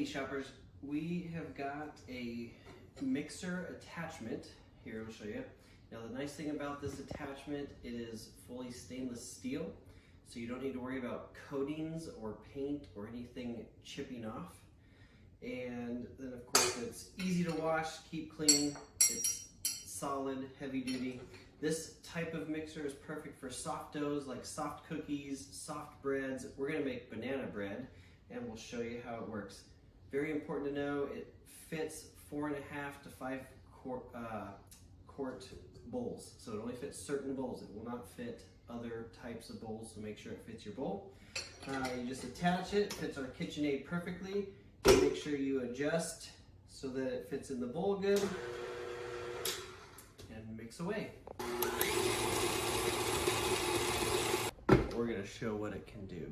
Hey shoppers, we have got a mixer attachment here. I'll show you. Now the nice thing about this attachment, it is fully stainless steel, so you don't need to worry about coatings or paint or anything chipping off. And then of course it's easy to wash, keep clean, it's solid, heavy duty. This type of mixer is perfect for soft doughs like soft cookies, soft breads. We're gonna make banana bread and we'll show you how it works. Very important to know, it fits 4.5 to 5 quart bowls. So it only fits certain bowls. It will not fit other types of bowls, so make sure it fits your bowl. You just attach it, fits our KitchenAid perfectly. Make sure you adjust so that it fits in the bowl good, and mix away. We're gonna show what it can do.